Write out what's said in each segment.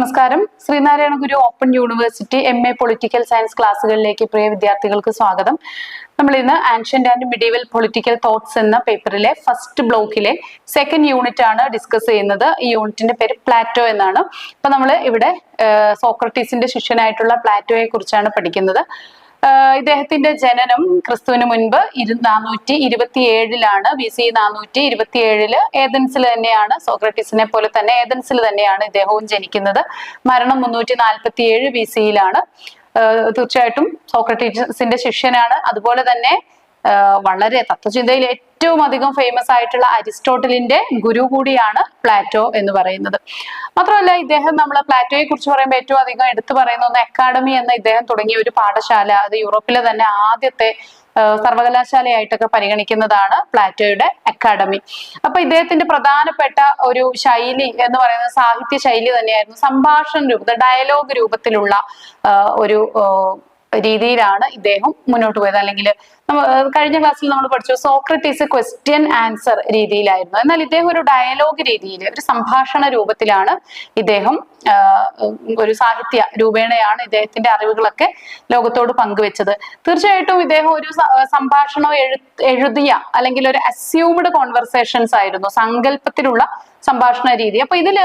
നമസ്കാരം. Sreenarayana Guru open university MA political science ക്ലാസ്സുകളിലേക്ക് പ്രിയ വിദ്യാർത്ഥികൾക്ക് സ്വാഗതം. നമ്മൾ ഇന്ന് ancient and medieval political thoughts എന്ന പേപ്പറിലെ ഫസ്റ്റ് ബ്ലോക്കിലെ സെക്കൻഡ് യൂണിറ്റ് ആണ് ഡിസ്കസ് ചെയ്യുന്നത്. ഈ യൂണിറ്റിന്റെ പേര് പ്ലാറ്റോ എന്നാണ്. അപ്പൊ നമ്മൾ ഇവിടെ സോക്രട്ടീസിന്റെ ശിഷ്യനായിട്ടുള്ള പ്ലാറ്റോയെ കുറിച്ചാണ് പഠിക്കുന്നത്. ഇദ്ദേഹത്തിന്റെ ജനനം ക്രിസ്തുവിന് മുൻപ് 427 BC 427 ഏതൻസിൽ തന്നെയാണ്. സോക്രട്ടീസിനെ പോലെ തന്നെ ഏതൻസിൽ തന്നെയാണ് ഇദ്ദേഹവും ജനിക്കുന്നത്. മരണം 347 BC തീർച്ചയായിട്ടും സോക്രട്ടീസിന്റെ ശിഷ്യനാണ്. അതുപോലെ തന്നെ വളരെ തത്വചിന്തയിൽ ഏറ്റവും അധികം ഫേമസ് ആയിട്ടുള്ള അരിസ്റ്റോട്ടലിന്റെ ഗുരു കൂടിയാണ് പ്ലാറ്റോ എന്ന് പറയുന്നത്. മാത്രമല്ല ഇദ്ദേഹം നമ്മൾ പ്ലാറ്റോയെ കുറിച്ച് പറയുമ്പോൾ ഏറ്റവും അധികം എടുത്തു പറയുന്ന ഒന്ന് അക്കാഡമി എന്ന ഇദ്ദേഹം തുടങ്ങിയ ഒരു പാഠശാല. അത് യൂറോപ്പിലെ തന്നെ ആദ്യത്തെ സർവകലാശാലയായിട്ടൊക്കെ പരിഗണിക്കുന്നതാണ് പ്ലാറ്റോയുടെ അക്കാഡമി. അപ്പൊ ഇദ്ദേഹത്തിന്റെ പ്രധാനപ്പെട്ട ഒരു ശൈലി എന്ന് പറയുന്നത് സാഹിത്യ ശൈലി തന്നെയായിരുന്നു. സംഭാഷണ രൂപത്തിൽ ഡയലോഗ് രൂപത്തിലുള്ള ഒരു രീതിയിലാണ് ഇദ്ദേഹം മുന്നോട്ട് പോയത്. അല്ലെങ്കിൽ കഴിഞ്ഞ ക്ലാസ്സിൽ നമ്മൾ പഠിച്ചു സോക്രട്ടീസ് ക്വസ്റ്റ്യൻ ആൻസർ രീതിയിലായിരുന്നു. എന്നാൽ ഇദ്ദേഹം ഒരു ഡയലോഗ് രീതിയിൽ, ഒരു സംഭാഷണ രൂപത്തിലാണ് ഇദ്ദേഹം ഒരു സാഹിത്യ രൂപേണയാണ് ഇദ്ദേഹത്തിന്റെ അറിവുകളൊക്കെ ലോകത്തോട് പങ്കുവെച്ചത്. തീർച്ചയായിട്ടും ഇദ്ദേഹം ഒരു സംഭാഷണം എഴുതിയ അല്ലെങ്കിൽ ഒരു അസ്യൂംഡ് കോൺവെർസേഷൻസ് ആയിരുന്നു, സങ്കല്പത്തിലുള്ള സംഭാഷണ രീതി. അപ്പൊ ഇതില്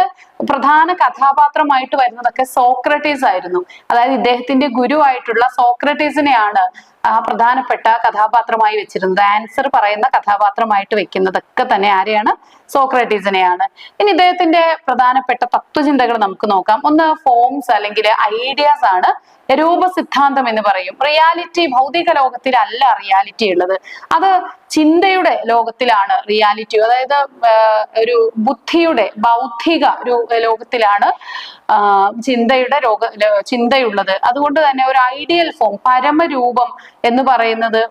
പ്രധാന കഥാപാത്രമായിട്ട് വരുന്നതൊക്കെ സോക്രട്ടീസ് ആയിരുന്നു. അതായത് ഇദ്ദേഹത്തിന്റെ ഗുരുവായിട്ടുള്ള സോക്രട്ടീസിനെയാണ് ആ പ്രധാനപ്പെട്ട കഥാപാത്രമായി വെച്ചിരുന്നത്. ആൻസർ പറയുന്ന കഥാപാത്രമായിട്ട് വെക്കുന്നതൊക്കെ തന്നെ ആരെയാണ്? സോക്രട്ടീസിനെയാണ്. ഇനി ഇദ്ദേഹത്തിന്റെ പ്രധാനപ്പെട്ട തത്വചിന്തകൾ നമുക്ക് നോക്കാം. ഒന്ന് ഫോംസ് അല്ലെങ്കിൽ ഐഡിയാസ് ആണ്. രൂപസിദ്ധാന്തം എന്ന് പറയും. റിയാലിറ്റി ഭൗതിക ലോകത്തിലല്ല റിയാലിറ്റി ഉള്ളത്, അത് ചിന്തയുടെ ലോകത്തിലാണ് റിയാലിറ്റി. അതായത് ഒരു ബുദ്ധിയുടെ ബൗദ്ധിക ലോകത്തിലാണ് ചിന്തയുള്ളത്. അതുകൊണ്ട് തന്നെ ഒരു ഐഡിയൽ ഫോം, പരമരൂപം എന്ന് പറയുന്നത്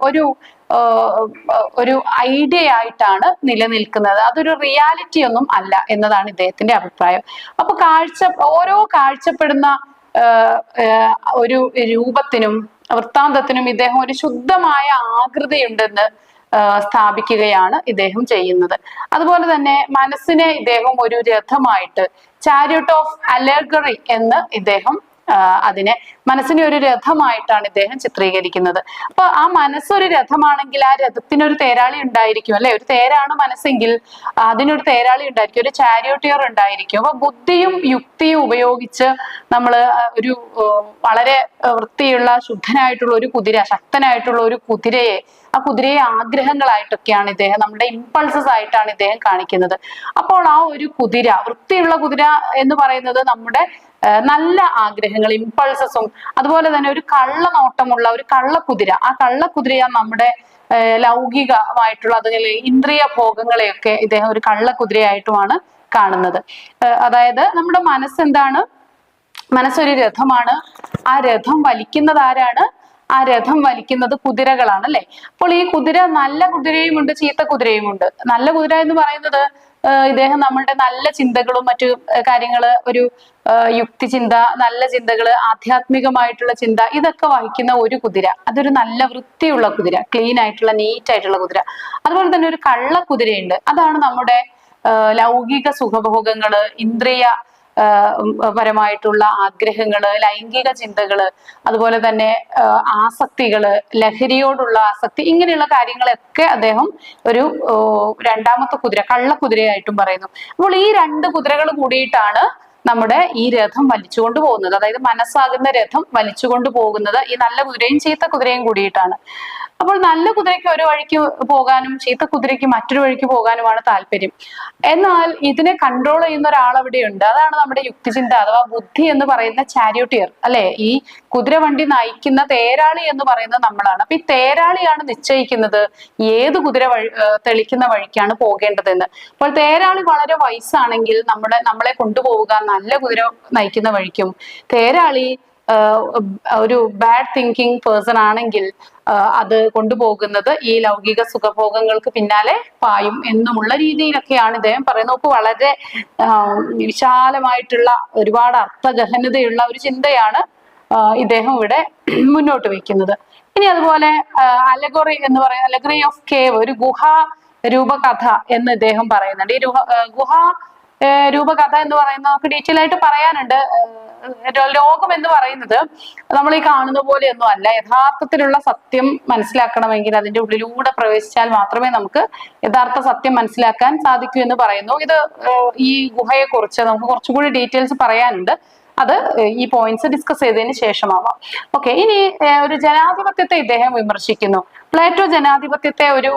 ഒരു ഐഡിയ ആയിട്ടാണ് നിലനിൽക്കുന്നത്. അതൊരു റിയാലിറ്റി ഒന്നും അല്ല എന്നതാണ് ഇദ്ദേഹത്തിന്റെ അഭിപ്രായം. അപ്പൊ ഓരോ കാഴ്ചപ്പെടുന്ന ഒരു രൂപത്തിനും വൃത്താന്തത്തിനും ഇദ്ദേഹം ഒരു ശുദ്ധമായ ആകൃതിയുണ്ടെന്ന് സ്ഥാപിക്കുകയാണ് ഇദ്ദേഹം ചെയ്യുന്നത്. അതുപോലെ തന്നെ മനസ്സിനെ ഇദ്ദേഹം ഒരു രഥമായിട്ട്, ചാരിയറ്റ് ഓഫ് അലഗറി എന്ന് ഇദ്ദേഹം അതിനെ മനസ്സിനെ ഒരു രഥമായിട്ടാണ് ഇദ്ദേഹം ചിത്രീകരിക്കുന്നത്. അപ്പൊ ആ മനസ്സൊരു രഥമാണെങ്കിൽ ആ രഥത്തിനൊരു തേരാളി ഉണ്ടായിരിക്കും, അല്ലെ? ഒരു തേരാണ് മനസ്സെങ്കിൽ അതിനൊരു തേരാളി ഉണ്ടായിരിക്കും, ഒരു ചാരിയോട്ടിയർ ഉണ്ടായിരിക്കും. അപ്പൊ ബുദ്ധിയും യുക്തിയും ഉപയോഗിച്ച് നമ്മൾ ഒരു വളരെ വൃത്തിയുള്ള ശുദ്ധനായിട്ടുള്ള ഒരു കുതിര, ശക്തനായിട്ടുള്ള ഒരു കുതിരയെ, ആ കുതിരയെ ആഗ്രഹങ്ങളായിട്ടൊക്കെയാണ് ഇദ്ദേഹം, നമ്മുടെ ഇമ്പൾസസ് ആയിട്ടാണ് ഇദ്ദേഹം കാണിക്കുന്നത്. അപ്പോൾ ആ ഒരു കുതിര, വൃത്തിയുള്ള കുതിര എന്ന് പറയുന്നത് നമ്മുടെ നല്ല ആഗ്രഹങ്ങൾ, ഇമ്പൾസസും, അതുപോലെ തന്നെ ഒരു കള്ളനോട്ടമുള്ള ഒരു കള്ളക്കുതിര, ആ കള്ളക്കുതിരയാണ് നമ്മുടെ ലൗകികമായിട്ടുള്ള അതുപോലെ ഇന്ദ്രിയ ഭോഗങ്ങളെയൊക്കെ ഇദ്ദേഹം ഒരു കള്ളക്കുതിരയായിട്ടുമാണ് കാണുന്നത്. അതായത് നമ്മുടെ മനസ്സെന്താണ്? മനസ്സൊരു രഥമാണ്. ആ രഥം വലിക്കുന്നത് ആരാണ്? ആ രഥം വലിക്കുന്നത് കുതിരകളാണ്, അല്ലെ? അപ്പോൾ ഈ കുതിര നല്ല കുതിരയും ഉണ്ട്, ചീത്ത കുതിരയും ഉണ്ട്. നല്ല കുതിര എന്ന് പറയുന്നത് ഇദ്ദേഹം നമ്മളുടെ നല്ല ചിന്തകളും മറ്റു കാര്യങ്ങള്, ഒരു യുക്തിചിന്ത, നല്ല ചിന്തകള്, ആധ്യാത്മികമായിട്ടുള്ള ചിന്ത, ഇതൊക്കെ വഹിക്കുന്ന ഒരു കുതിര. അതൊരു നല്ല വൃത്തിയുള്ള കുതിര, ക്ലീൻ ആയിട്ടുള്ള നീറ്റ് ആയിട്ടുള്ള കുതിര. അതുപോലെ തന്നെ ഒരു കള്ള കുതിരയുണ്ട്. അതാണ് നമ്മുടെ ലൗകിക സുഖഭോഗങ്ങള്, ഇന്ദ്രിയ പരമായിട്ടുള്ള ആഗ്രഹങ്ങള്, ലൈംഗിക ചിന്തകള്, അതുപോലെ തന്നെ ആസക്തികള്, ലഹരിയോടുള്ള ആസക്തി, ഇങ്ങനെയുള്ള കാര്യങ്ങളൊക്കെ അദ്ദേഹം ഒരു രണ്ടാമത്തെ കുതിര, കള്ളക്കുതിരയായിട്ടും പറയുന്നു. അപ്പോൾ ഈ രണ്ട് കുതിരകൾ കൂടിയിട്ടാണ് നമ്മുടെ ഈ രഥം വലിച്ചുകൊണ്ട് പോകുന്നത്. അതായത് മനസ്സാകുന്ന രഥം വലിച്ചുകൊണ്ട് പോകുന്നത് ഈ നല്ല കുതിരയും ചീത്ത കുതിരയും കൂടിയിട്ടാണ്. അപ്പോൾ നല്ല കുതിരയ്ക്ക് ഒരു വഴിക്ക് പോകാനും ചീത്ത കുതിരയ്ക്ക് മറ്റൊരു വഴിക്ക് പോകാനുമാണ് താല്പര്യം. എന്നാൽ ഇതിനെ കൺട്രോൾ ചെയ്യുന്ന ഒരാൾ അവിടെയുണ്ട്. അതാണ് നമ്മുടെ യുക്തിചിന്ത അഥവാ ബുദ്ധി എന്ന് പറയുന്ന ചാരിയോട്ടിയർ, അല്ലെ? ഈ കുതിര വണ്ടി നയിക്കുന്ന തേരാളി എന്ന് പറയുന്നത് നമ്മളാണ്. അപ്പൊ ഈ തേരാളിയാണ് നിശ്ചയിക്കുന്നത് ഏത് കുതിര തെളിക്കുന്ന വഴിക്കാണ് പോകേണ്ടതെന്ന്. അപ്പോൾ തേരാളി വളരെ വയസ്സാണെങ്കിൽ നമ്മളെ കൊണ്ടുപോവുക നല്ല കുതിര നയിക്കുന്ന വഴിക്കും, തേരാളി ഒരു ബാഡ് തിങ്കിങ് പേഴ്സൺ ആണെങ്കിൽ അത് കൊണ്ടുപോകുന്നത് ഈ ലൗകിക സുഖഭോഗങ്ങൾക്ക് പിന്നാലെ പായും എന്നുമുള്ള രീതിയിലൊക്കെയാണ് ഇദ്ദേഹം പറയുന്നത്. നോക്കൂ, വളരെ വിശാലമായിട്ടുള്ള ഒരുപാട് അർത്ഥഗഹനതയുള്ള ഒരു ചിന്തയാണ് ഇദ്ദേഹം ഇവിടെ മുന്നോട്ട് വയ്ക്കുന്നത്. ഇനി അതുപോലെ അലഗോറി എന്ന് പറയുന്ന അലഗറി ഓഫ് കേവ്, ഒരു ഗുഹ രൂപകഥ എന്ന് ഇദ്ദേഹം പറയുന്നുണ്ട്. ഈ ഗുഹ രൂപകഥ എന്ന് പറയുന്നത് നമുക്ക് ഡീറ്റെയിൽ ആയിട്ട് പറയാനുണ്ട്. ലോകം എന്ന് പറയുന്നത് നമ്മൾ ഈ കാണുന്ന പോലെയൊന്നും അല്ല. യഥാർത്ഥത്തിലുള്ള സത്യം മനസ്സിലാക്കണമെങ്കിൽ അതിന്റെ ഉള്ളിലൂടെ പ്രവേശിച്ചാൽ മാത്രമേ നമുക്ക് യഥാർത്ഥ സത്യം മനസ്സിലാക്കാൻ സാധിക്കൂ എന്ന് പറയുന്നു. ഇത് ഈ ഗുഹയെ കുറിച്ച് നമുക്ക് കുറച്ചുകൂടി ഡീറ്റെയിൽസ് പറയാനുണ്ട്. അത് ഈ പോയിന്റ്സ് ഡിസ്കസ് ചെയ്തതിന് ശേഷമാവാം. ഓക്കെ, ഇനി ഒരു ജനാധിപത്യത്തെ ഇദ്ദേഹം വിമർശിക്കുന്നു. പ്ലേറ്റോ ജനാധിപത്യത്തെ ഒരു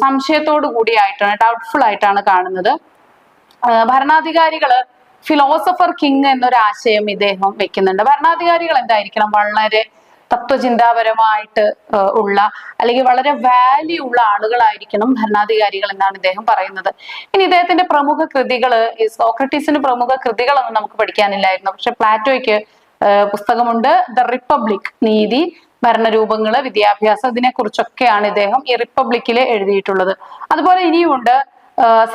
സംശയത്തോടു കൂടിയായിട്ടാണ്, ഡൗട്ട്ഫുൾ ആയിട്ടാണ് കാണുന്നത്. ഭരണാധികാരികള് ഫിലോസഫർ കിങ് എന്നൊരു ആശയം ഇദ്ദേഹം വെക്കുന്നുണ്ട്. ഭരണാധികാരികൾ എന്തായിരിക്കണം? വളരെ തത്വചിന്താപരമായിട്ട് ഉള്ള അല്ലെങ്കിൽ വളരെ വാല്യൂ ഉള്ള ആളുകളായിരിക്കണം ഭരണാധികാരികൾ എന്നാണ് ഇദ്ദേഹം പറയുന്നത്. ഇനി ഇദ്ദേഹത്തിന്റെ പ്രമുഖ കൃതികള്, ഈ സോക്രട്ടീസിന് പ്രമുഖ കൃതികളൊന്നും നമുക്ക് പഠിക്കാനില്ലായിരുന്നു. പക്ഷെ പ്ലാറ്റോയ്ക്ക് പുസ്തകമുണ്ട്, ദ റിപ്പബ്ലിക്, നീതി, ഭരണരൂപങ്ങള്, വിദ്യാഭ്യാസം, ഇതിനെ കുറിച്ചൊക്കെയാണ് ഇദ്ദേഹം ഈ റിപ്പബ്ലിക്കില് എഴുതിയിട്ടുള്ളത്. അതുപോലെ ഇനിയുമുണ്ട്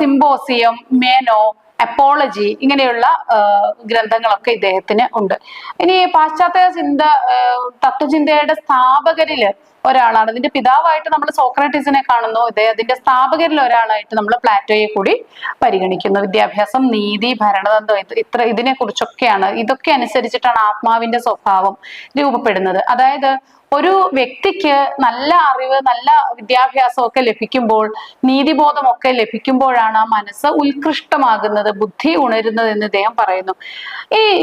സിംബോസിയം, മേനോ, അപ്പോളജി, ഇങ്ങനെയുള്ള ഗ്രന്ഥങ്ങളൊക്കെ ഇദ്ദേഹത്തിന് ഉണ്ട്. ഇനി പാശ്ചാത്യ തത്വചിന്തയുടെ സ്ഥാപകരില് ഒരാളാണ്. ഇതിന്റെ പിതാവായിട്ട് നമ്മൾ സോക്രട്ടീസിനെ കാണുന്നു. അതിന്റെ സ്ഥാപകരിൽ ഒരാളായിട്ട് നമ്മൾ പ്ലാറ്റോയെ കൂടി പരിഗണിക്കുന്നു. വിദ്യാഭ്യാസം, നീതി, ഭരണതന്ത്രം, ഇതിനെ കുറിച്ചൊക്കെയാണ്. ഇതൊക്കെ അനുസരിച്ചിട്ടാണ് ആത്മാവിന്റെ സ്വഭാവം രൂപപ്പെടുന്നത്. അതായത് ഒരു വ്യക്തിക്ക് നല്ല അറിവ്, നല്ല വിദ്യാഭ്യാസം ഒക്കെ ലഭിക്കുമ്പോൾ, നീതിബോധമൊക്കെ ലഭിക്കുമ്പോഴാണ് ആ മനസ്സ് ഉത്കൃഷ്ടമാകുന്നത്, ബുദ്ധി ഉണരുന്നത് എന്ന് ഇദ്ദേഹം പറയുന്നു.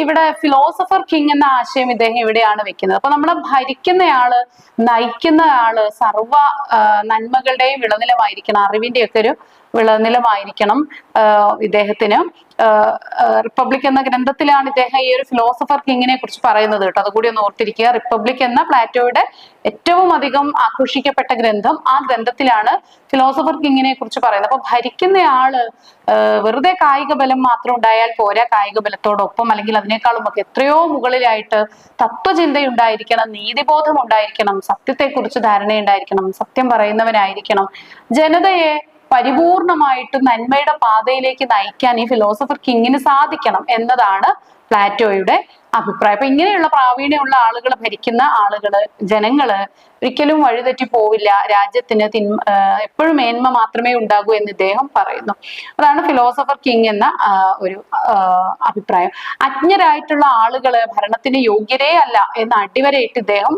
ഇവിടെ ഫിലോസഫർ കിങ് എന്ന ആശയം ഇദ്ദേഹം ഇവിടെയാണ് വെക്കുന്നത്. അപ്പൊ നമ്മളെ ഭരിക്കുന്നയാള്, നയിക്കുന്നയാള് സർവ നന്മകളുടെയും വിളനിലമായിരിക്കണം, അറിവിന്റെയൊക്കെ ഒരു വിളനിലമായിരിക്കണം ഇദ്ദേഹത്തിന്. റിപ്പബ്ലിക് എന്ന ഗ്രന്ഥത്തിലാണ് ഇദ്ദേഹം ഈ ഒരു ഫിലോസഫർ കിങ്ങിനെ കുറിച്ച് പറയുന്നത് കേട്ടോ. അതുകൂടി ഒന്ന് ഓർത്തിരിക്കുക. റിപ്പബ്ലിക് എന്ന പ്ലാറ്റോയുടെ ഏറ്റവും അധികം ആഘോഷിക്കപ്പെട്ട ഗ്രന്ഥം, ആ ഗ്രന്ഥത്തിലാണ് ഫിലോസഫർ കിങ്ങിനെ കുറിച്ച് പറയുന്നത്. അപ്പൊ ഭരിക്കുന്നയാള് വെറുതെ കായിക ബലം മാത്രം ഉണ്ടായാൽ പോരാ, കായിക ബലത്തോടൊപ്പം അല്ലെങ്കിൽ അതിനേക്കാളും ഒക്കെ എത്രയോ മുകളിലായിട്ട് തത്വചിന്തയുണ്ടായിരിക്കണം, നീതിബോധം ഉണ്ടായിരിക്കണം, സത്യത്തെക്കുറിച്ച് ധാരണയുണ്ടായിരിക്കണം, സത്യം പറയുന്നവനായിരിക്കണം. ജനതയെ പരിപൂർണമായിട്ട് നന്മയുടെ പാതയിലേക്ക് നയിക്കാൻ ഈ ഫിലോസഫർ കിങ്ങിന് സാധിക്കണം എന്നതാണ് പ്ലാറ്റോയുടെ അഭിപ്രായം. അപ്പൊ ഇങ്ങനെയുള്ള പ്രാവീണ്യമുള്ള ആളുകൾ ഭരിക്കുന്ന ആളുകള്, ജനങ്ങള് ഒരിക്കലും വഴിതെറ്റി പോവില്ല. രാജ്യത്തിന് എപ്പോഴും മേന്മ മാത്രമേ ഉണ്ടാകൂ എന്ന് ഇദ്ദേഹം പറയുന്നു. അതാണ് ഫിലോസഫർ കിങ് എന്ന ഒരു അഭിപ്രായം. അജ്ഞരായിട്ടുള്ള ആളുകള് ഭരണത്തിന് യോഗ്യരേ അല്ല എന്ന് അടിവരയിട്ട് ഇദ്ദേഹം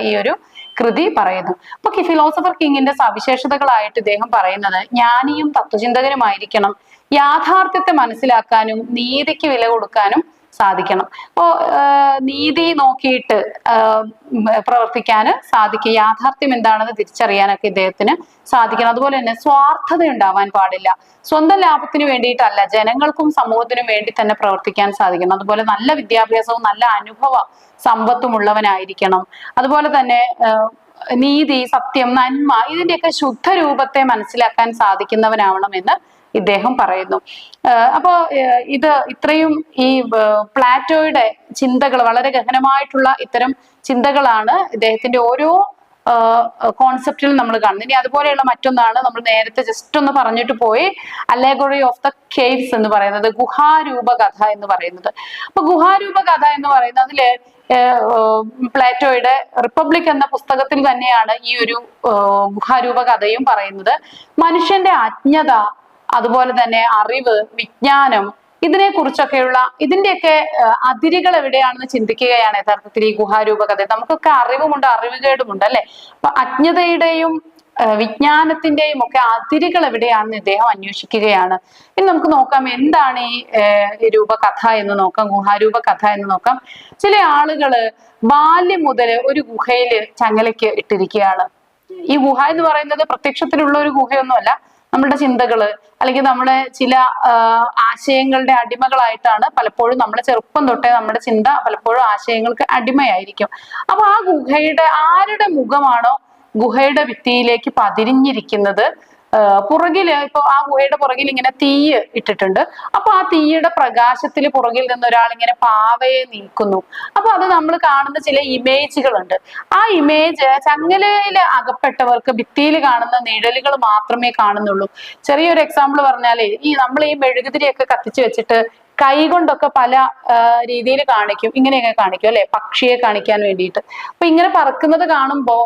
ഈ ഒരു കൃതി പറയുന്നു. അപ്പൊ ഫിലോസഫർ കിങ്ങിന്റെ സവിശേഷതകളായിട്ട് ഇദ്ദേഹം പറയുന്നത് ജ്ഞാനിയും തത്വചിന്തകനുമായിരിക്കണം, യാഥാർത്ഥ്യത്തെ മനസ്സിലാക്കാനും നീതിക്ക് വില കൊടുക്കാനും സാധിക്കണം. അപ്പോ നീതി നോക്കിയിട്ട് പ്രവർത്തിക്കാൻ സാധിക്കും, യാഥാർത്ഥ്യം എന്താണെന്ന് തിരിച്ചറിയാനൊക്കെ ഇദ്ദേഹത്തിന് സാധിക്കണം. അതുപോലെ തന്നെ സ്വാർത്ഥത ഉണ്ടാവാൻ പാടില്ല, സ്വന്തം ലാഭത്തിന് വേണ്ടിയിട്ടല്ല, ജനങ്ങൾക്കും സമൂഹത്തിനും വേണ്ടി തന്നെ പ്രവർത്തിക്കാൻ സാധിക്കണം. അതുപോലെ നല്ല വിദ്യാഭ്യാസവും നല്ല അനുഭവ സമ്പത്തും ഉള്ളവനായിരിക്കണം. അതുപോലെ തന്നെ നീതി, സത്യം, നന്മ, ഇതിന്റെയൊക്കെ ശുദ്ധ രൂപത്തെ മനസ്സിലാക്കാൻ സാധിക്കുന്നവനാവണം എന്ന് ഇദ്ദേഹം പറയുന്നു. അപ്പോ ഇത്രയും ഈ പ്ലാറ്റോയുടെ ചിന്തകൾ, വളരെ ഗഹനമായിട്ടുള്ള ഇത്തരം ചിന്തകളാണ് ഇദ്ദേഹത്തിന്റെ ഓരോ കോൺസെപ്റ്റിൽ നമ്മൾ കാണുന്നത്. ഇനി അതുപോലെയുള്ള മറ്റൊന്നാണ് നമ്മൾ നേരത്തെ ജസ്റ്റ് ഒന്ന് പറഞ്ഞിട്ട് പോയി, അല്ലെഗോറി ഓഫ് ദ കേവ്സ് എന്ന് പറയുന്നത്, ഗുഹാരൂപ കഥ എന്ന് പറയുന്നത്. അപ്പൊ ഗുഹാരൂപ കഥ എന്ന് പറയുന്നത് അതില് പ്ലാറ്റോയുടെ റിപ്പബ്ലിക് എന്ന പുസ്തകത്തിൽ തന്നെയാണ് ഈ ഒരു ഗുഹാരൂപ കഥയും പറയുന്നത്. മനുഷ്യന്റെ അജ്ഞത, അതുപോലെ തന്നെ അറിവ്, വിജ്ഞാനം, ഇതിനെ കുറിച്ചൊക്കെയുള്ള ഇതിന്റെയൊക്കെ അതിരുകൾ എവിടെയാണെന്ന് ചിന്തിക്കുകയാണ് യഥാർത്ഥത്തിൽ ഈ ഗുഹാരൂപ കഥ. നമുക്കൊക്കെ അറിവുമുണ്ട്, അറിവുകേടുമുണ്ട് അല്ലെ. അപ്പൊ അജ്ഞതയുടെയും വിജ്ഞാനത്തിന്റെയും ഒക്കെ അതിരുകൾ എവിടെയാണെന്ന് ഇദ്ദേഹം അന്വേഷിക്കുകയാണ്. ഇനി നമുക്ക് നോക്കാം എന്താണ് ഈ രൂപകഥ എന്ന് നോക്കാം, ഗുഹാരൂപ കഥ എന്ന് നോക്കാം. ചില ആളുകള് ബാല്യം മുതൽ ഒരു ഗുഹയില് ചങ്ങലയ്ക്ക് ഇട്ടിരിക്കുകയാണ്. ഈ ഗുഹ എന്ന് പറയുന്നത് പ്രത്യക്ഷത്തിലുള്ള ഒരു ഗുഹയൊന്നുമല്ല, നമ്മളുടെ ചിന്തകള് അല്ലെങ്കിൽ നമ്മളെ ചില ആശയങ്ങളുടെ അടിമകളായിട്ടാണ് പലപ്പോഴും നമ്മുടെ ചെറുപ്പം തൊട്ടേ നമ്മുടെ ചിന്ത പലപ്പോഴും ആശയങ്ങൾക്ക് അടിമയായിരിക്കും. അപ്പൊ ആ ഗുഹയുടെ ആരുടെ മുഖമാണോ ഗുഹയുടെ ഭിത്തിയിലേക്ക് പതിരിഞ്ഞിരിക്കുന്നത്, പുറകില് ഇപ്പൊ ആ ഗുഹയുടെ പുറകിൽ ഇങ്ങനെ തീയ് ഇട്ടിട്ടുണ്ട്. അപ്പൊ ആ തീയുടെ പ്രകാശത്തിൽ പുറകിൽ നിന്ന് ഒരാൾ ഇങ്ങനെ പാവയെ നീക്കുന്നു. അപ്പൊ അത് നമ്മൾ കാണുന്ന ചില ഇമേജുകളുണ്ട്. ആ ഇമേജ് ചങ്ങലയിൽ അകപ്പെട്ടവർക്ക് ഭിത്തിയിൽ കാണുന്ന നിഴലുകൾ മാത്രമേ കാണുന്നുള്ളൂ. ചെറിയൊരു എക്സാമ്പിൾ പറഞ്ഞാലേ, നമ്മൾ ഈ മെഴുകുതിരിയൊക്കെ കത്തിച്ചു വെച്ചിട്ട് കൈ കൊണ്ടൊക്കെ പല രീതിയിൽ കാണിക്കും, ഇങ്ങനെയൊക്കെ കാണിക്കും അല്ലെ, പക്ഷിയെ കാണിക്കാൻ വേണ്ടിയിട്ട്. അപ്പൊ ഇങ്ങനെ പറക്കുന്നത് കാണുമ്പോ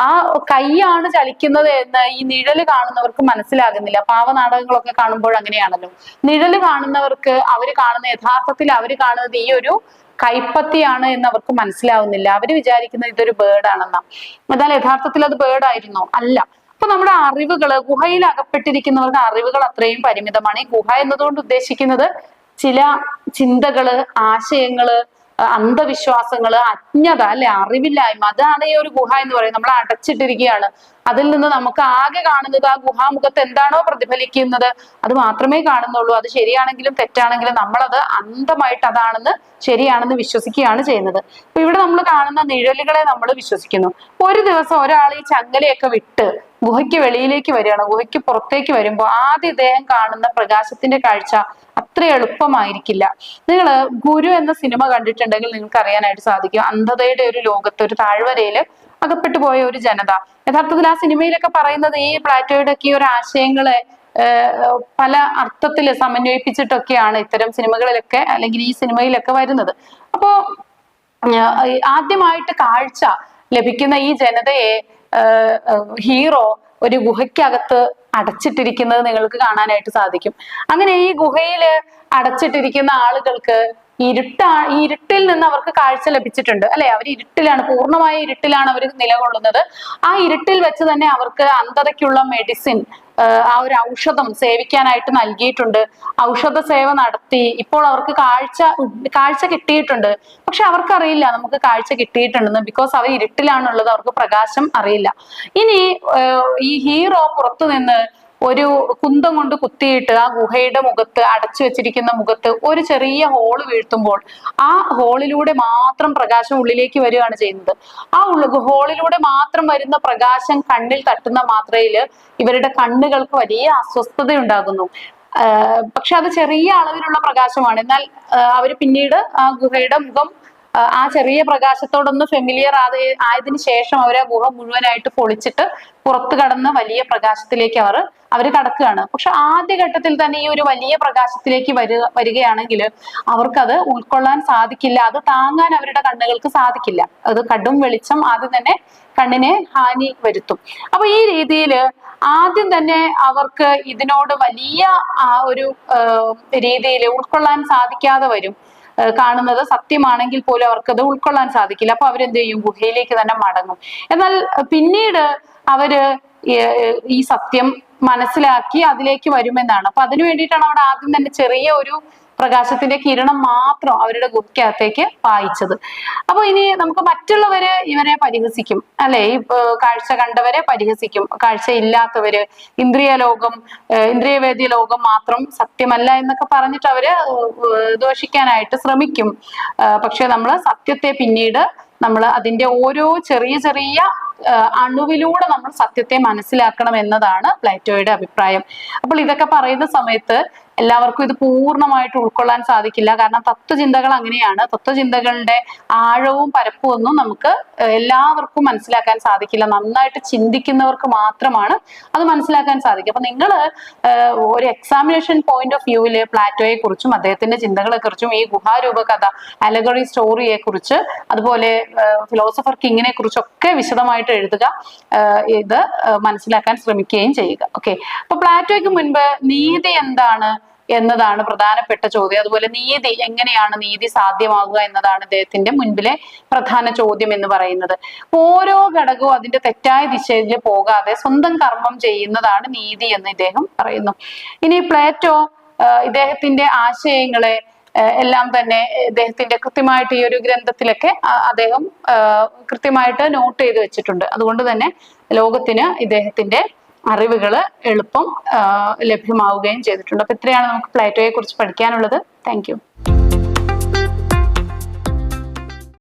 ആ കൈയാണ് ചലിക്കുന്നത് എന്ന് ഈ നിഴല് കാണുന്നവർക്ക് മനസ്സിലാകുന്നില്ല. പാവനാടകങ്ങളൊക്കെ കാണുമ്പോൾ അങ്ങനെയാണല്ലോ, നിഴല് കാണുന്നവർക്ക് അവര് കാണുന്ന യഥാർത്ഥത്തിൽ അവര് കാണുന്നത് ഈ ഒരു കൈപ്പത്തിയാണ് എന്ന് അവർക്ക് മനസ്സിലാവുന്നില്ല. അവര് വിചാരിക്കുന്നത് ഇതൊരു ബേർഡാണെന്നാ. എന്നാൽ യഥാർത്ഥത്തിൽ അത് ബേർഡായിരുന്നോ? അല്ല. അപ്പൊ നമ്മുടെ അറിവുകള്, ഗുഹയിൽ അകപ്പെട്ടിരിക്കുന്നവരുടെ അറിവുകൾ അത്രയും പരിമിതമാണ്. ഈ ഗുഹ എന്നതുകൊണ്ട് ഉദ്ദേശിക്കുന്നത് ചില ചിന്തകള്, ആശയങ്ങള്, അന്ധവിശ്വാസങ്ങള്, അജ്ഞത അല്ലെ, അറിവില്ലായ്മ, അതാണ് ഈ ഒരു ഗുഹ എന്ന് പറയുന്നത്. നമ്മൾ അടച്ചിട്ടിരിക്കുകയാണ്. അതിൽ നിന്ന് നമുക്ക് ആകെ കാണുന്നത് ആ ഗുഹാമുഖത്ത് എന്താണോ പ്രതിഫലിക്കുന്നത് അത് മാത്രമേ കാണുന്നുള്ളൂ. അത് ശരിയാണെങ്കിലും തെറ്റാണെങ്കിലും നമ്മളത് അന്ധമായിട്ട് അതാണെന്ന് ശരിയാണെന്ന് വിശ്വസിക്കുകയാണ് ചെയ്യുന്നത്. അപ്പൊ ഇവിടെ നമ്മൾ കാണുന്ന നിഴലുകളെ നമ്മൾ വിശ്വസിക്കുന്നു. ഒരു ദിവസം ഒരാൾ ഈ ചങ്ങലയൊക്കെ വിട്ട് ഗുഹയ്ക്ക് വെളിയിലേക്ക് വരികയാണ്. ഗുഹയ്ക്ക് പുറത്തേക്ക് വരുമ്പോൾ ആദ്യം ഇദ്ദേഹം കാണുന്ന പ്രകാശത്തിന്റെ കാഴ്ച അത്ര എളുപ്പമായിരിക്കില്ല. നിങ്ങൾ ഗുരു എന്ന സിനിമ കണ്ടിട്ടുണ്ടെങ്കിൽ നിങ്ങൾക്ക് അറിയാനായിട്ട് സാധിക്കും. അന്ധതയുടെ ഒരു ലോകത്ത്, ഒരു താഴ്വരയില് അകപ്പെട്ടു പോയ ഒരു ജനത. യഥാർത്ഥത്തിൽ ആ സിനിമയിലൊക്കെ പറയുന്നത് ഈ പ്ലാറ്റോയുടെ ഒക്കെ ഒരു ആശയങ്ങളെ പല അർത്ഥത്തിൽ സമന്വയിപ്പിച്ചിട്ടൊക്കെയാണ് ഇത്തരം സിനിമകളിലൊക്കെ അല്ലെങ്കിൽ ഈ സിനിമയിലൊക്കെ വരുന്നത്. അപ്പോ ആദ്യമായിട്ട് കാഴ്ച ലഭിക്കുന്ന ഈ ജനതയെ ഹീറോ ഒരു ഗുഹയ്ക്കകത്ത് അടച്ചിട്ടിരിക്കുന്നത് നിങ്ങൾക്ക് കാണാനായിട്ട് സാധിക്കും. അങ്ങനെ ഈ ഗുഹയില് അടച്ചിട്ടിരിക്കുന്ന ആളുകൾക്ക് ഇരുട്ടിൽ നിന്ന് അവർക്ക് കാഴ്ച ലഭിച്ചിട്ടുണ്ട് അല്ലെ. അവർ ഇരുട്ടിലാണ്, പൂർണ്ണമായ ഇരുട്ടിലാണ് അവർ നിലകൊള്ളുന്നത്. ആ ഇരുട്ടിൽ വെച്ച് തന്നെ അവർക്ക് അന്ധതയ്ക്കുള്ള മെഡിസിൻ, ആ ഒരു ഔഷധം സേവിക്കാനായിട്ട് നൽകിയിട്ടുണ്ട്. ഔഷധ സേവ നടത്തി ഇപ്പോൾ അവർക്ക് കാഴ്ച കിട്ടിയിട്ടുണ്ട്. പക്ഷെ അവർക്കറിയില്ല നമുക്ക് കാഴ്ച കിട്ടിയിട്ടുണ്ടെന്ന്. ബിക്കോസ് അവർ ഇരുട്ടിലാണുള്ളത്, അവർക്ക് പ്രകാശം അറിയില്ല. ഇനി ഈ ഹീറോ പുറത്തു നിന്ന് ഒരു കുന്തം കൊണ്ട് കുത്തിയിട്ട് ആ ഗുഹയുടെ മുഖത്ത്, അടച്ചു വെച്ചിരിക്കുന്ന മുഖത്ത് ഒരു ചെറിയ ഹോള് വീഴ്ത്തുമ്പോൾ ആ ഹോളിലൂടെ മാത്രം പ്രകാശം ഉള്ളിലേക്ക് വരികയാണ് ചെയ്യുന്നത്. ആ ഹോളിലൂടെ മാത്രം വരുന്ന പ്രകാശം കണ്ണിൽ തട്ടുന്ന മാത്രയിൽ ഇവരുടെ കണ്ണുകൾക്ക് വലിയ അസ്വസ്ഥത ഉണ്ടാകുന്നു. പക്ഷെ അത് ചെറിയ അളവിലുള്ള പ്രകാശമാണ്. എന്നാൽ അവര് പിന്നീട് ആ ഗുഹയുടെ മുഖം ആ ചെറിയ പ്രകാശത്തോടൊന്ന് ഫെമിലിയർ ആയതിനു ശേഷം അവർ ആ ഗുഹ മുഴുവനായിട്ട് പൊളിച്ചിട്ട് പുറത്തു കടന്ന് വലിയ പ്രകാശത്തിലേക്ക് അവർ കടക്കുകയാണ്. പക്ഷെ ആദ്യഘട്ടത്തിൽ തന്നെ ഈ ഒരു വലിയ പ്രകാശത്തിലേക്ക് വരികയാണെങ്കിൽ അവർക്കത് ഉൾക്കൊള്ളാൻ സാധിക്കില്ല. അത് താങ്ങാൻ അവരുടെ കണ്ണുകൾക്ക് സാധിക്കില്ല. അത് കടും വെളിച്ചം ആദ്യം തന്നെ കണ്ണിനെ ഹാനി വരുത്തും. അപ്പൊ ഈ രീതിയിൽ ആദ്യം തന്നെ അവർക്ക് ഇതിനോട് വലിയ ഒരു രീതിയിൽ ഉൾക്കൊള്ളാൻ സാധിക്കാതെ വരും. കാണുന്നത് സത്യമാണെങ്കിൽ പോലും അവർക്കത് ഉൾക്കൊള്ളാൻ സാധിക്കില്ല. അപ്പൊ അവരെന്ത് ചെയ്യും? ഗുഹയിലേക്ക് തന്നെ മടങ്ങും. എന്നാൽ പിന്നീട് അവര് ഈ സത്യം മനസ്സിലാക്കി അതിലേക്ക് വരുമെന്നാണ്. അപ്പൊ അതിനു വേണ്ടിയിട്ടാണ് അവിടെ ആദ്യം തന്നെ ചെറിയ ഒരു പ്രകാശത്തിന്റെ കിരണം മാത്രം അവരുടെ ഗുഹയ്ക്കകത്തേക്ക് പായിച്ചത്. അപ്പൊ ഇനി നമുക്ക് മറ്റുള്ളവര് ഇവരെ പരിഹസിക്കും അല്ലെ, ഈ കാഴ്ച കണ്ടവരെ പരിഹസിക്കും. കാഴ്ച ഇല്ലാത്തവര്, ഇന്ദ്രിയവേദ്യ ലോകം മാത്രം സത്യമല്ല എന്നൊക്കെ പറഞ്ഞിട്ട് അവര് ദോഷിക്കാനായിട്ട് ശ്രമിക്കും. പക്ഷെ നമ്മൾ സത്യത്തെ പിന്നീട് നമ്മൾ അതിന്റെ ഓരോ ചെറിയ ചെറിയ അണുവിലൂടെ നമ്മൾ സത്യത്തെ മനസ്സിലാക്കണം എന്നതാണ് പ്ലേറ്റോയുടെ അഭിപ്രായം. അപ്പോൾ ഇതൊക്കെ പറയുന്ന സമയത്ത് എല്ലാവർക്കും ഇത് പൂർണ്ണമായിട്ട് ഉൾക്കൊള്ളാൻ സാധിക്കില്ല. കാരണം തത്വചിന്തകൾ അങ്ങനെയാണ്. തത്വചിന്തകളുടെ ആഴവും പരപ്പും ഒന്നും നമുക്ക് എല്ലാവർക്കും മനസ്സിലാക്കാൻ സാധിക്കില്ല. നന്നായിട്ട് ചിന്തിക്കുന്നവർക്ക് മാത്രമാണ് അത് മനസ്സിലാക്കാൻ സാധിക്കുക. അപ്പൊ നിങ്ങൾ ഒരു എക്സാമിനേഷൻ പോയിന്റ് ഓഫ് വ്യൂവില് പ്ലാറ്റോയെ കുറിച്ചും അദ്ദേഹത്തിന്റെ ചിന്തകളെ കുറിച്ചും ഈ ഗുഹാരൂപകഥ, അലഗറി സ്റ്റോറിയെ കുറിച്ച്, അതുപോലെ ഫിലോസഫർ കിങ്ങിനെ കുറിച്ചൊക്കെ വിശദമായിട്ട് എഴുതുക. ഇത് മനസ്സിലാക്കാൻ ശ്രമിക്കുകയും ചെയ്യുക. ഓക്കെ. അപ്പൊ പ്ലാറ്റോയ്ക്ക് മുൻപ് നീതി എന്താണ് എന്നതാണ് പ്രധാനപ്പെട്ട ചോദ്യം. അതുപോലെ എങ്ങനെയാണ് നീതി സാധ്യമാകുക എന്നതാണ് ഇദ്ദേഹത്തിന്റെ മുൻപിലെ പ്രധാന ചോദ്യം എന്ന് പറയുന്നത്. ഓരോ ഘടകവും അതിന്റെ തെറ്റായ ദിശയിൽ പോകാതെ സ്വന്തം കർമ്മം ചെയ്യുന്നതാണ് നീതി എന്ന് ഇദ്ദേഹം പറയുന്നു. ഇനി പ്ലേറ്റോ ഇദ്ദേഹത്തിന്റെ ആശയങ്ങളെ എല്ലാം തന്നെ ഇദ്ദേഹത്തിന്റെ കൃത്യമായിട്ട് ഈ ഒരു ഗ്രന്ഥത്തിലൊക്കെ അദ്ദേഹം കൃത്യമായിട്ട് നോട്ട് ചെയ്ത് വെച്ചിട്ടുണ്ട്. അതുകൊണ്ട് തന്നെ ലോകത്തിന് ഇദ്ദേഹത്തിന്റെ അറിവുകൾ എളുപ്പം ലഭ്യമാവുകയും ചെയ്തിട്ടുണ്ട്. അപ്പൊ ഇത്രയാണ് നമുക്ക് പ്ലേറ്റോയെ കുറിച്ച് പഠിക്കാനുള്ളത്. Thank you.